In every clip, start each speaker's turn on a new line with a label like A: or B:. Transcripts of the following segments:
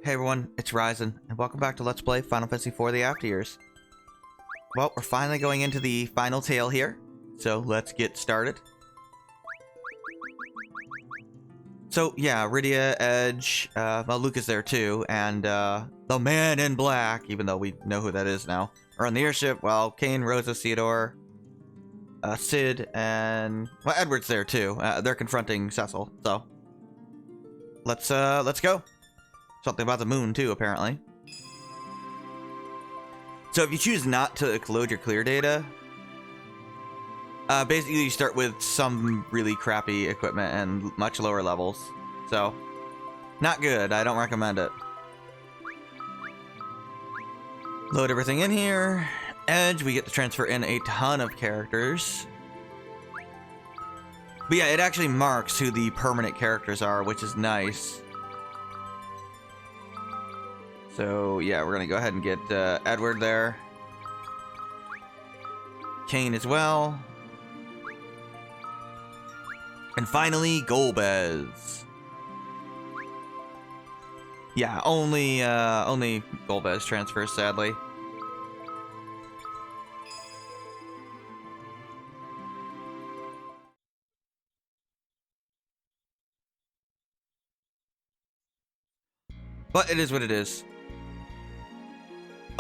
A: Hey everyone, it's Ryzen, and welcome back to Let's Play Final Fantasy IV: The After Years. Well, we're finally going into the final tale here, so let's get started. So yeah, Rydia, Edge, well, Luca's there too, and the man in black, even though we know who that is now, are on the airship, while Kane, Rosa, Theodore, Sid, and, well, Edward's there too. They're confronting Cecil, so let's go. Something about the moon, too, apparently. So if you choose not to load your clear data, basically you start with some really crappy equipment and much lower levels. So, not good. I don't recommend it. Load everything in here. Edge, we get to transfer in a ton of characters. But yeah, it actually marks who the permanent characters are, which is nice. So, yeah, we're going to go ahead and get Edward there. Kane as well. And finally, Golbez. Yeah, only Golbez transfers, sadly. But it is what it is.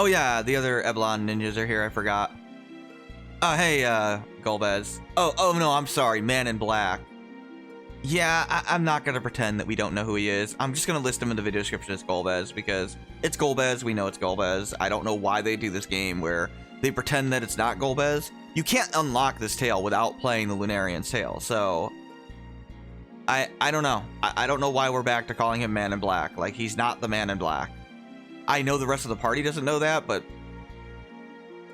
A: Oh yeah, the other Eblon ninjas are here, I forgot. Oh, hey, Golbez. Oh no, I'm sorry, Man in Black. Yeah, I'm not gonna pretend that we don't know who he is. I'm just gonna list him in the video description as Golbez, because it's Golbez, we know it's Golbez. I don't know why they do this game where they pretend that it's not Golbez. You can't unlock this tale without playing the Lunarian's tale, so... I don't know. I don't know why we're back to calling him Man in Black. Like, he's not the Man in Black. I know the rest of the party doesn't know that, but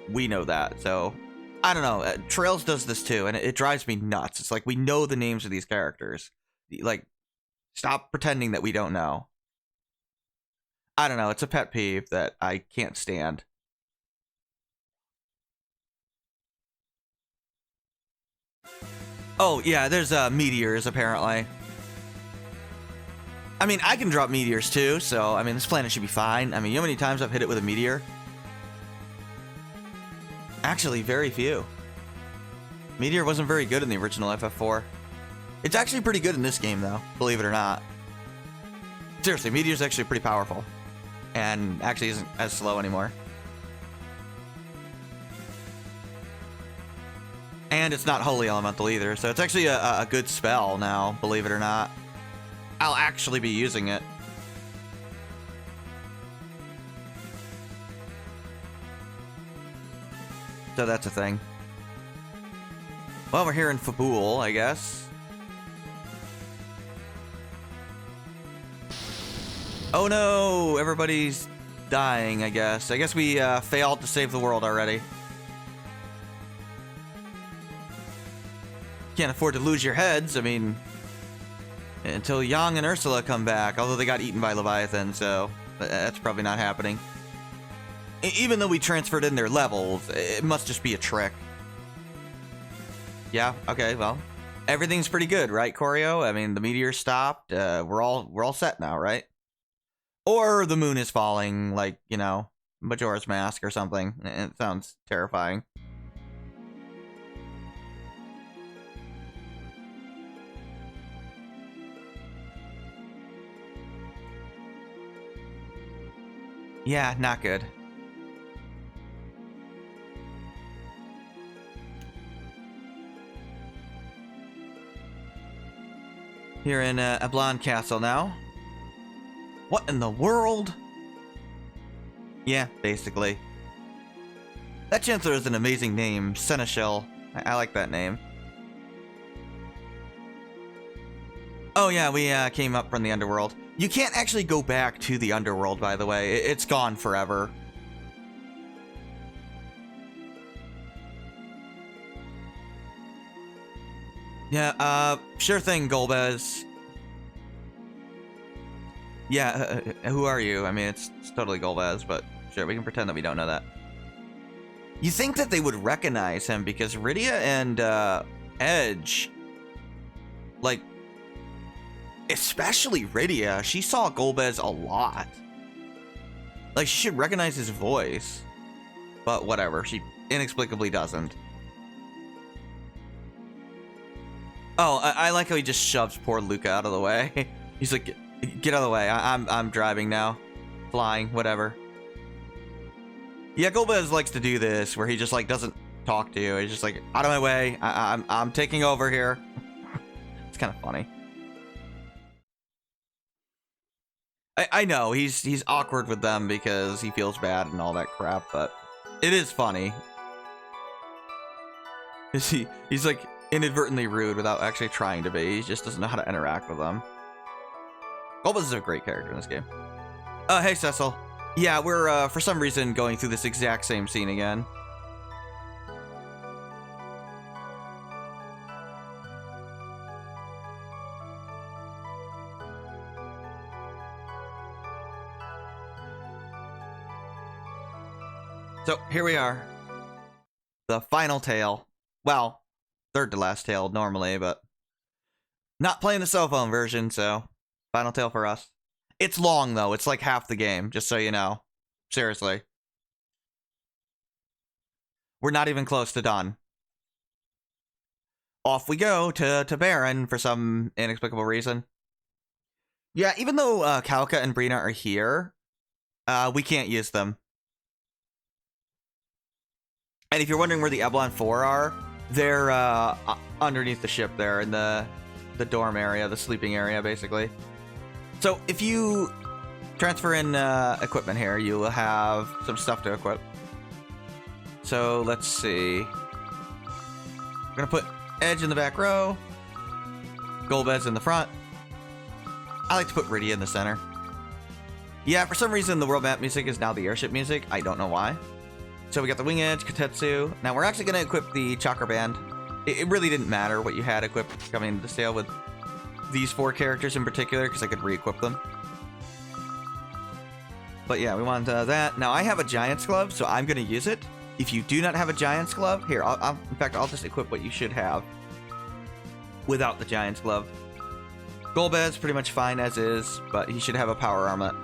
A: we know that, so I don't know. Trails does this too, and it drives me nuts. It's like, we know the names of these characters. Like, stop pretending that we don't know. I don't know. It's a pet peeve that I can't stand. Oh, yeah, there's meteors, apparently. I mean, I can drop meteors too, so, I mean, this planet should be fine. I mean, you know how many times I've hit it with a meteor? Actually, very few. Meteor wasn't very good in the original FF4. It's actually pretty good in this game, though, believe it or not. Seriously, Meteor's actually pretty powerful. And actually isn't as slow anymore. And it's not Holy Elemental either, so it's actually a good spell now, believe it or not. I'll actually be using it. So that's a thing. Well, we're here in Fabul, I guess. Oh no! Everybody's dying, I guess. I guess we failed to save the world already. Can't afford to lose your heads, I mean... Until Yang and Ursula come back, although they got eaten by Leviathan, so that's probably not happening. Even though we transferred in their levels, it must just be a trick. Yeah, okay, well, everything's pretty good, right, Choreo? I mean, the meteor stopped. We're all set now, right? Or the moon is falling, like, you know, Majora's Mask or something. It sounds terrifying. Yeah, not good. Here in Eblon Castle now. What in the world? Yeah, basically. That Chancellor is an amazing name, Seneschal. I like that name. Oh yeah, we came up from the underworld. You can't actually go back to the underworld, by the way. It's gone forever. Yeah, sure thing, Golbez. Yeah, who are you? I mean, it's totally Golbez, but sure, we can pretend that we don't know that. You think that they would recognize him because Rydia and Edge, like, especially Rydia, she saw Golbez a lot. Like, she should recognize his voice. But whatever, she inexplicably doesn't. Oh, I like how he just shoves poor Luca out of the way. He's like, get out of the way. I'm driving now. Flying, whatever. Yeah, Golbez likes to do this, where he just like doesn't talk to you. He's just like, out of my way. I'm taking over here. It's kind of funny. I know he's awkward with them because he feels bad and all that crap, but it is funny. He's like inadvertently rude without actually trying to be. He just doesn't know how to interact with them. Golbez is a great character in this game. Hey Cecil. Yeah, we're for some reason going through this exact same scene again. So here we are. The final tale. Well, third to last tale normally, but not playing the cell phone version, so final tale for us. It's long though. It's like half the game, just so you know. Seriously. We're not even close to done. Off we go to Baron for some inexplicable reason. Yeah, even though Kalka and Brina are here, we can't use them. And if you're wondering where the Eblon 4 are, they're underneath the ship there in the dorm area, the sleeping area, basically. So if you transfer in equipment here, you will have some stuff to equip. So let's see. We're going to put Edge in the back row. Golbez in the front. I like to put Rydia in the center. Yeah, for some reason the world map music is now the airship music. I don't know why. So we got the Wing Edge, Kotetsu. Now we're actually going to equip the Chakra Band. It really didn't matter what you had equipped coming into the sale with these 4 characters in particular, because I could re-equip them. But yeah, we want that. Now I have a Giant's Glove, so I'm going to use it. If you do not have a Giant's Glove, here, in fact, I'll just equip what you should have without the Giant's Glove. Golbez pretty much fine as is, but he should have a Power Armlet.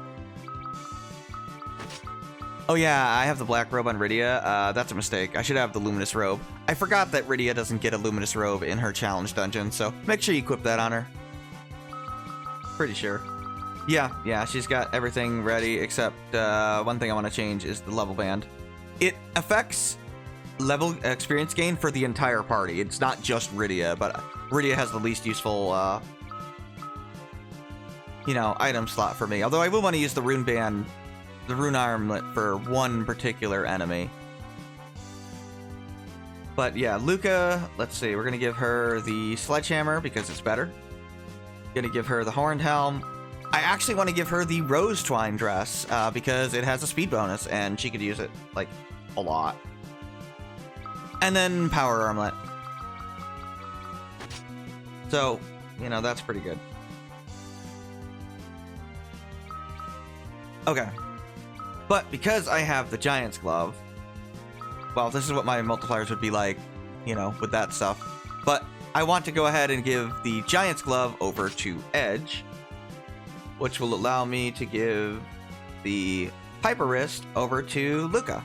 A: Oh yeah, I have the Black Robe on Rydia. That's a mistake. I should have the Luminous Robe. I forgot that Rydia doesn't get a Luminous Robe in her challenge dungeon, so make sure you equip that on her. Pretty sure. Yeah, she's got everything ready, except one thing I want to change is the level band. It affects level experience gain for the entire party. It's not just Rydia, but Rydia has the least useful, item slot for me. Although I will want to use the rune band, the rune armlet for one particular enemy. But yeah, Luca, let's see, we're going to give her the Sledgehammer because it's better. Going to give her the Horned Helm. I actually want to give her the Rose Twine dress because it has a speed bonus and she could use it, like, a lot. And then Power Armlet. So, that's pretty good. Okay. But because I have the Giant's Glove, well, this is what my multipliers would be like, with that stuff. But I want to go ahead and give the Giant's Glove over to Edge, which will allow me to give the Piper Wrist over to Luca.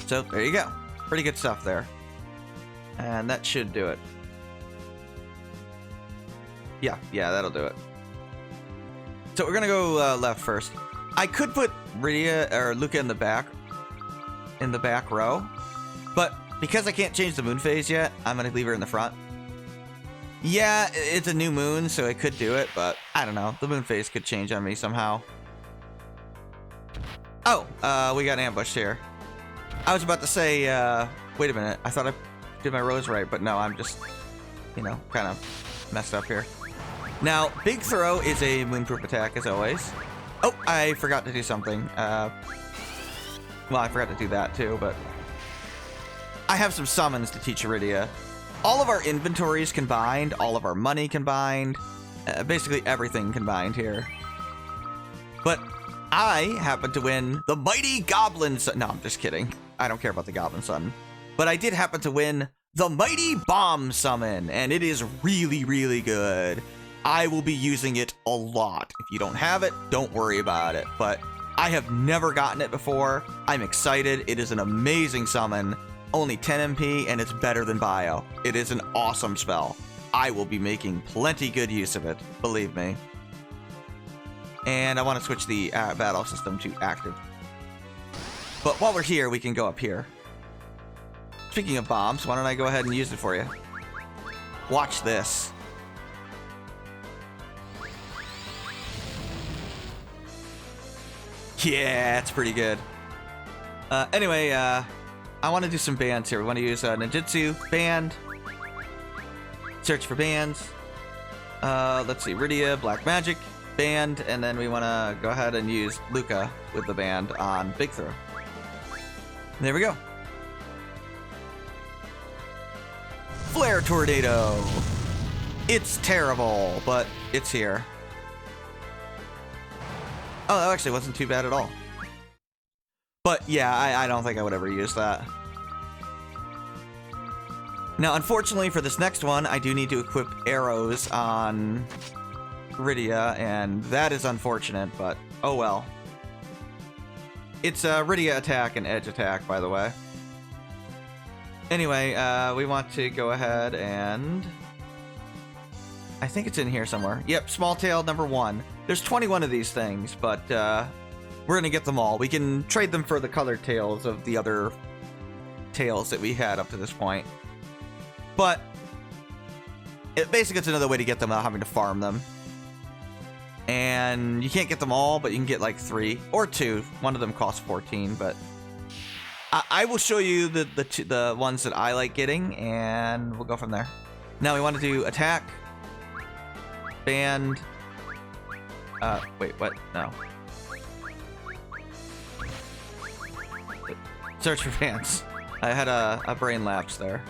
A: So there you go. Pretty good stuff there. And that should do it. Yeah, that'll do it. So we're gonna go left first. I could put Rydia or Luca in the back row, but because I can't change the moon phase yet, I'm gonna leave her in the front. Yeah, it's a new moon, so I could do it, but I don't know. The moon phase could change on me somehow. Oh, we got ambushed here. I was about to say, wait a minute. I thought I did my rows right, but no, I'm just, kind of messed up here. Now, Big Throw is a moonproof attack, as always. Oh, I forgot to do something. Well, I forgot to do that too, but I have some summons to teach Rydia. All of our inventories combined, all of our money combined, basically everything combined here. But I happen to win the Mighty Goblin Sun. No, I'm just kidding. I don't care about the Goblin Sun. But I did happen to win the Mighty Bomb Summon, and it is really, really good. I will be using it a lot. If you don't have it, don't worry about it. But I have never gotten it before. I'm excited. It is an amazing summon. Only 10 MP, and it's better than Bio. It is an awesome spell. I will be making plenty good use of it, believe me. And I want to switch the battle system to active. But while we're here, we can go up here. Speaking of bombs, why don't I go ahead and use it for you? Watch this. Yeah, it's pretty good. Anyway, I want to do some bands here. We want to use Ninjutsu, band. Search for bands. Let's see, Rydia, Black Magic, band. And then we want to go ahead and use Luca with the band on Big Throw. There we go. Flare Tornado. It's terrible, but it's here. Oh, that actually wasn't too bad at all. But yeah, I don't think I would ever use that. Now, unfortunately for this next one, I do need to equip arrows on Rydia, and that is unfortunate, but oh well. It's Rydia attack and edge attack, by the way. Anyway, we want to go ahead and... I think it's in here somewhere. Yep, small tail number 1. There's 21 of these things, but we're going to get them all. We can trade them for the colored tails of the other tails that we had up to this point. But basically it's another way to get them without having to farm them. And you can't get them all, but you can get like 3 or 2. One of them costs 14, but I will show you the ones that I like getting, and we'll go from there. Now we want to do attack, band. Wait, what? No. Search for bands. I had a brain lapse there.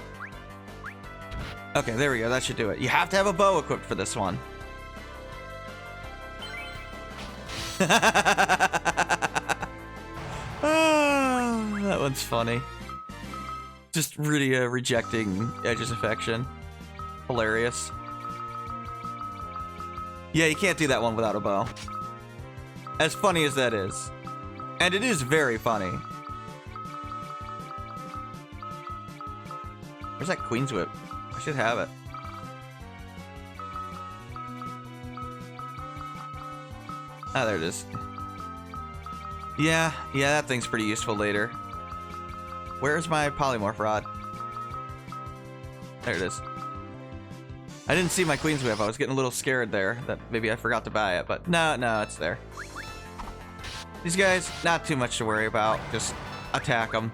A: Okay, there we go. That should do it. You have to have a bow equipped for this one. That one's funny. Just Rydia rejecting Edge's affection. Hilarious. Yeah, you can't do that one without a bow. As funny as that is. And it is very funny. Where's that Queen's Whip? I should have it. Ah, there it is. Yeah, that thing's pretty useful later. Where's my Polymorph Rod? There it is. I didn't see my Queen's Whip. I was getting a little scared there that maybe I forgot to buy it, but no, it's there. These guys, not too much to worry about. Just attack them.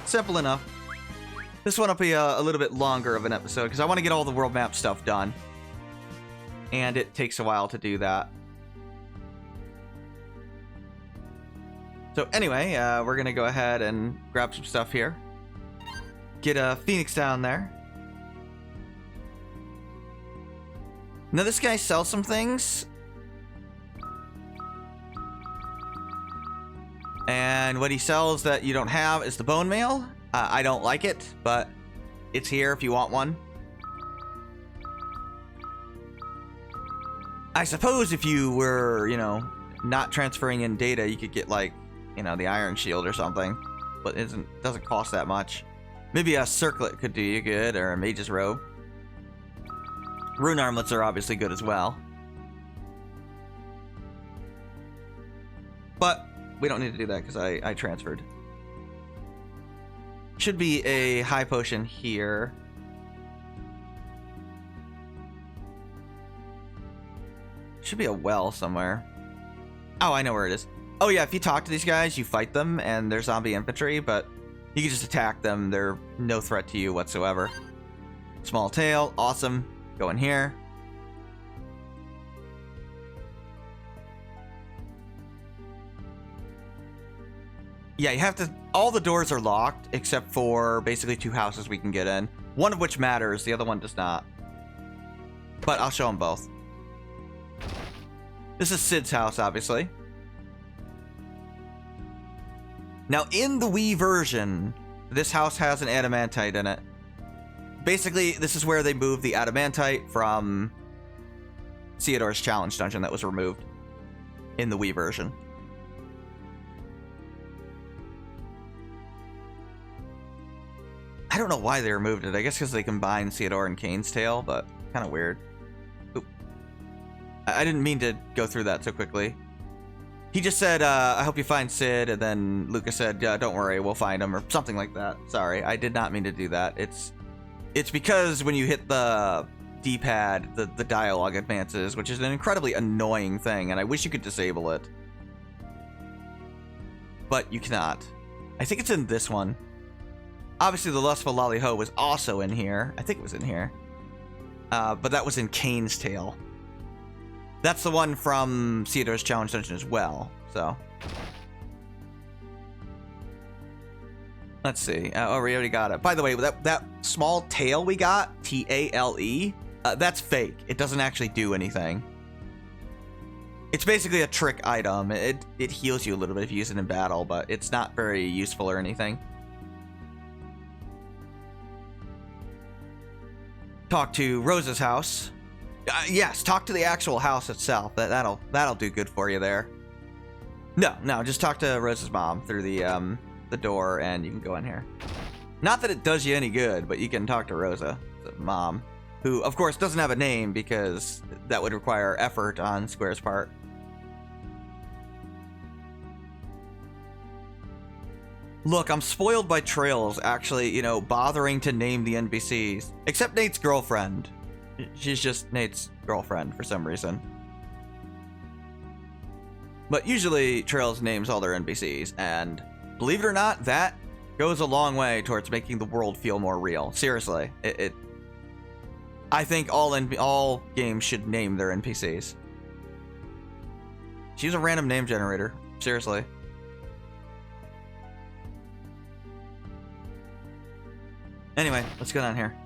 A: Simple enough. This one will be a little bit longer of an episode because I want to get all the world map stuff done. And it takes a while to do that. So anyway, we're going to go ahead and grab some stuff here. Get a Phoenix down there. Now this guy sells some things. And what he sells that you don't have is the bone mail. I don't like it, but it's here if you want one. I suppose if you were, not transferring in data, you could get like, the Iron Shield or something. But it doesn't cost that much. Maybe a Circlet could do you good, or a Mage's Robe. Rune Armlets are obviously good as well. But we don't need to do that because I transferred. Should be a high potion here. Should be a well somewhere. Oh, I know where it is. Oh yeah, if you talk to these guys, you fight them and they're zombie infantry, but you can just attack them. They're no threat to you whatsoever. Small tail, awesome. Go in here. Yeah, you have to... All the doors are locked, except for basically 2 houses we can get in. One of which matters, the other one does not. But I'll show them both. This is Sid's house, obviously. Now, in the Wii version, this house has an adamantite in it. Basically, this is where they moved the adamantite from Theodore's challenge dungeon that was removed. in the Wii version. I don't know why they removed it. I guess because they combined Theodore and Kane's tail, but kind of weird. Oop. I didn't mean to go through that so quickly. He just said, I hope you find Sid, and then Luca said, don't worry, we'll find him, or something like that. Sorry, I did not mean to do that. It's because when you hit the D-pad, the dialogue advances, which is an incredibly annoying thing, and I wish you could disable it. But you cannot. I think it's in this one. Obviously, the Lustful Lolly-Ho was also in here. I think it was in here. But that was in Kane's tail. That's the one from Theodore's Challenge Dungeon as well, so. Let's see. Oh, we already got it. By the way, that small tail we got, T-A-L-E, that's fake. It doesn't actually do anything. It's basically a trick item. It heals you a little bit if you use it in battle, but it's not very useful or anything. Talk to Rosa's house. Yes, talk to the actual house itself. That'll do good for you there. No, just talk to Rosa's mom through the door, and you can go in here. Not that it does you any good, but you can talk to Rosa, the mom, who of course doesn't have a name because that would require effort on Square's part. Look, I'm spoiled by Trails actually, bothering to name the NPCs. Except Nate's girlfriend. She's just Nate's girlfriend for some reason. But usually Trails names all their NPCs, and believe it or not, that goes a long way towards making the world feel more real. Seriously, I think all games should name their NPCs. She's a random name generator. Seriously. Anyway, let's go down here.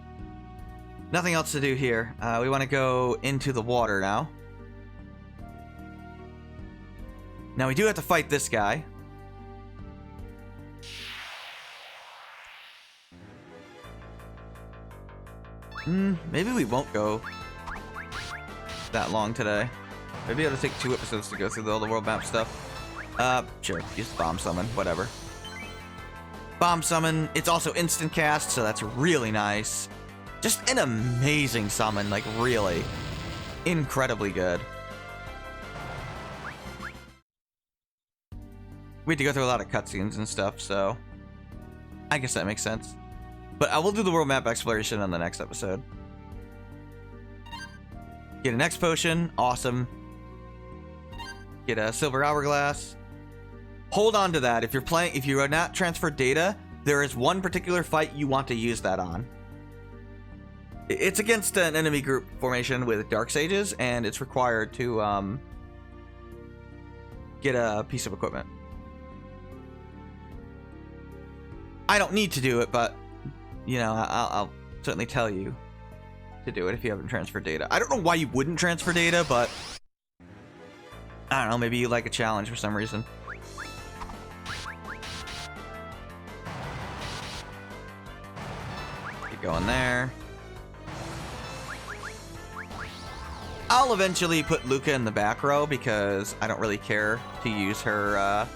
A: Nothing else to do here. We want to go into the water now. Now we do have to fight this guy. Maybe we won't go that long today. Maybe it'll take 2 episodes to go through all the world map stuff. Sure, use bomb summon, whatever. Bomb summon, it's also instant cast, so that's really nice. Just an amazing summon, like really incredibly good. We had to go through a lot of cutscenes and stuff, so I guess that makes sense. But I will do the world map exploration on the next episode. Get an X potion, awesome. Get a silver hourglass. Hold on to that. If you are not transferred data, there is one particular fight you want to use that on. It's against an enemy group formation with Dark Sages, and it's required to get a piece of equipment. I don't need to do it, but I'll certainly tell you to do it if you haven't transferred data. I don't know why you wouldn't transfer data, but I don't know, maybe you like a challenge for some reason. Get going there. I'll eventually put Luca in the back row because I don't really care to use her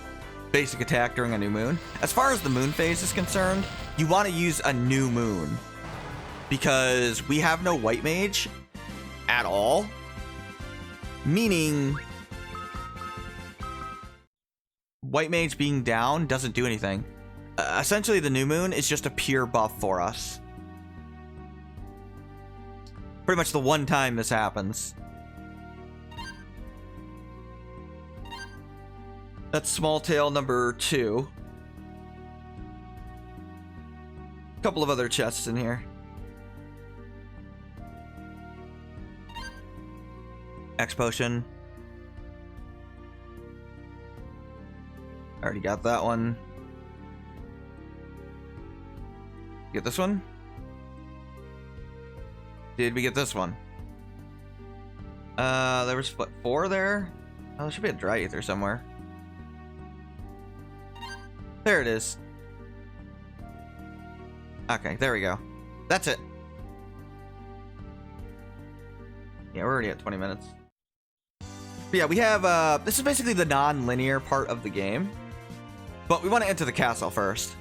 A: basic attack during a new moon. As far as the moon phase is concerned, you want to use a new moon because we have no white mage at all, meaning white mage being down doesn't do anything. Essentially, the new moon is just a pure buff for us. Pretty much the one time this happens. That's small tail number 2. A couple of other chests in here. X potion. Already got that one. Get this one? Did we get this one? There was what, 4 there? Oh, there should be a dry ether somewhere. There it is. Okay, there we go. That's it. Yeah, we're already at 20 minutes. But yeah, we have, this is basically the non-linear part of the game. But we want to enter the castle first.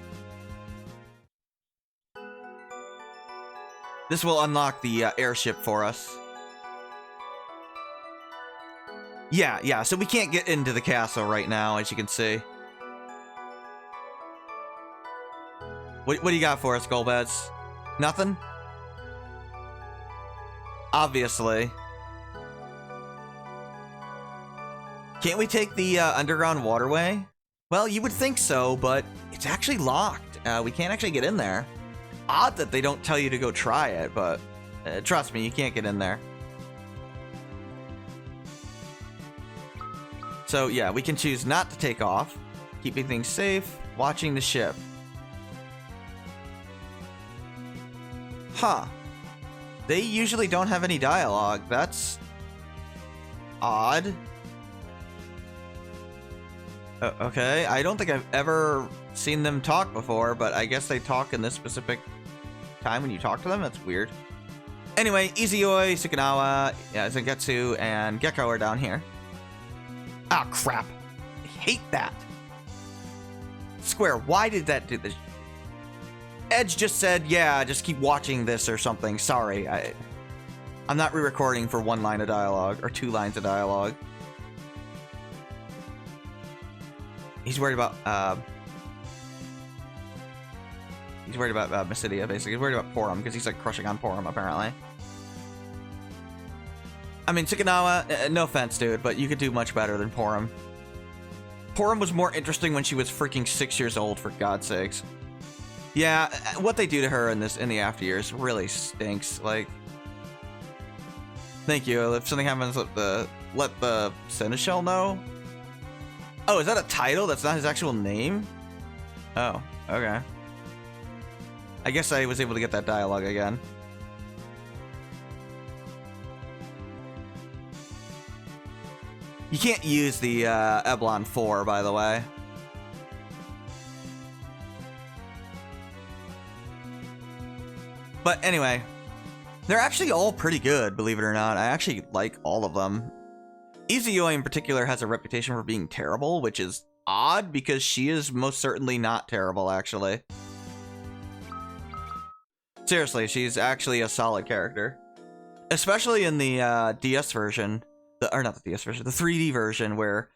A: This will unlock the airship for us. Yeah, so we can't get into the castle right now, as you can see. What do you got for us, Golbez? Nothing? Obviously. Can't we take the underground waterway? Well, you would think so, but it's actually locked. We can't actually get in there. Odd that they don't tell you to go try it, but trust me, you can't get in there. So yeah, we can choose not to take off, keeping things safe, watching the ship. Huh. They usually don't have any dialogue. That's odd. Okay, I don't think I've ever seen them talk before, but I guess they talk in this specific time when you talk to them. That's weird. Anyway, Izuyoi, Sukinawa, Zangetsu, and Gekko are down here. Ah, crap. I hate that. Square, why did that do this? Edge just said, yeah, just keep watching this or something. Sorry, I'm not re-recording for 1 line of dialogue, or 2 lines of dialogue. He's worried about, Mysidia, basically. He's worried about Porum, because he's, like, crushing on Porum, apparently. I mean, Sukinawa, no offense, dude, but you could do much better than Porum. Porum was more interesting when she was freaking 6 years old, for God's sakes. Yeah, what they do to her in the after years really stinks. Like, thank you. If something happens, let the Seneschal know. Oh, is that a title? That's not his actual name? Oh, okay. I guess I was able to get that dialogue again. You can't use the Eblon 4, by the way. But anyway, they're actually all pretty good, believe it or not. I actually like all of them. Izuyoi in particular has a reputation for being terrible, which is odd because she is most certainly not terrible, actually. Seriously, she's actually a solid character. Especially in the DS version. Or not the DS version, the 3D version, where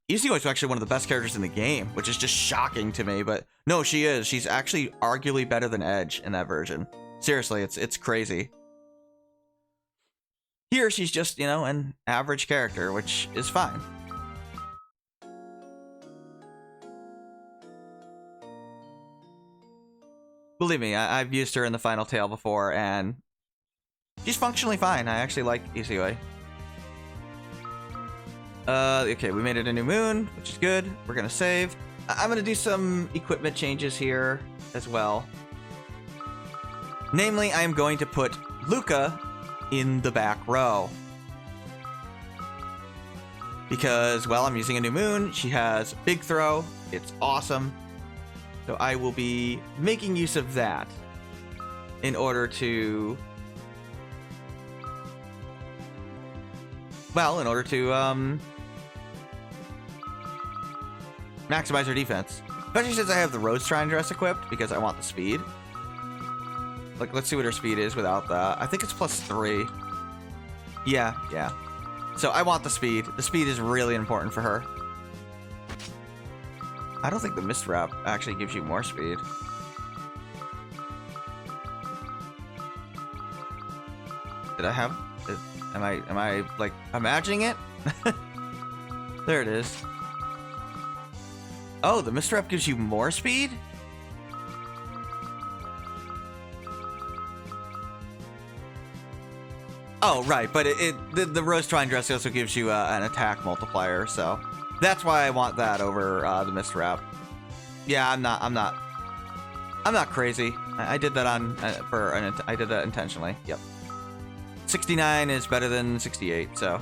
A: Izuyoi is actually one of the best characters in the game, which is just shocking to me. But no, she is. She's actually arguably better than Edge in that version. Seriously, it's crazy. Here, she's just, you know, an average character, which is fine. Believe me, I've used her in the Final Tale before, and she's functionally fine. I actually like Izuyoi. Okay, we made it a new moon, which is good. We're gonna save. I'm gonna do some equipment changes here as well. Namely, I am going to put Luca in the back row. Because, well, I'm using a new moon. She has big throw. It's awesome. So I will be making use of that in order to... Well, in order to, maximize her defense. Especially since I have the Rose Shrine dress equipped, because I want the speed. Like, let's see what her speed is without that. I think it's +3. Yeah. So I want the speed. The speed is really important for her. I don't think the Mist Wrap actually gives you more speed. Did I have... Am I like imagining it? There it is. Oh, the Mist Wrap gives you more speed? Oh, right, but the Rose Shrine dress also gives you an attack multiplier, so that's why I want that over the Mist Wrap. Yeah, I'm not crazy. I did that I did that intentionally. Yep. 69 is better than 68, so.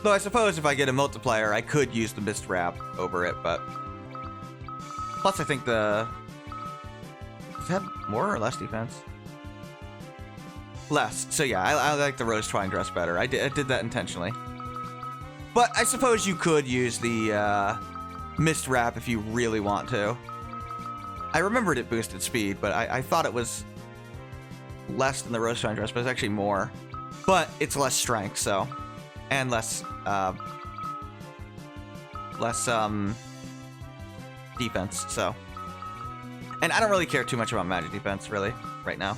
A: Though I suppose if I get a multiplier, I could use the Mist Wrap over it, but. Plus, I think does it have more or less defense? Less. So yeah, I like the rose twine dress better. I did that intentionally. But I suppose you could use the mist wrap if you really want to. I remembered it boosted speed, but I thought it was less than the rose twine dress, but it's actually more. But it's less strength, so, and less defense. So, and I don't really care too much about magic defense really right now.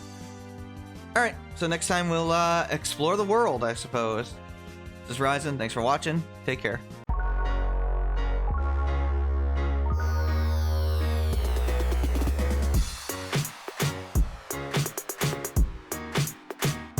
A: All right, so next time we'll explore the world, I suppose. This is Ryzen. Thanks for watching. Take care.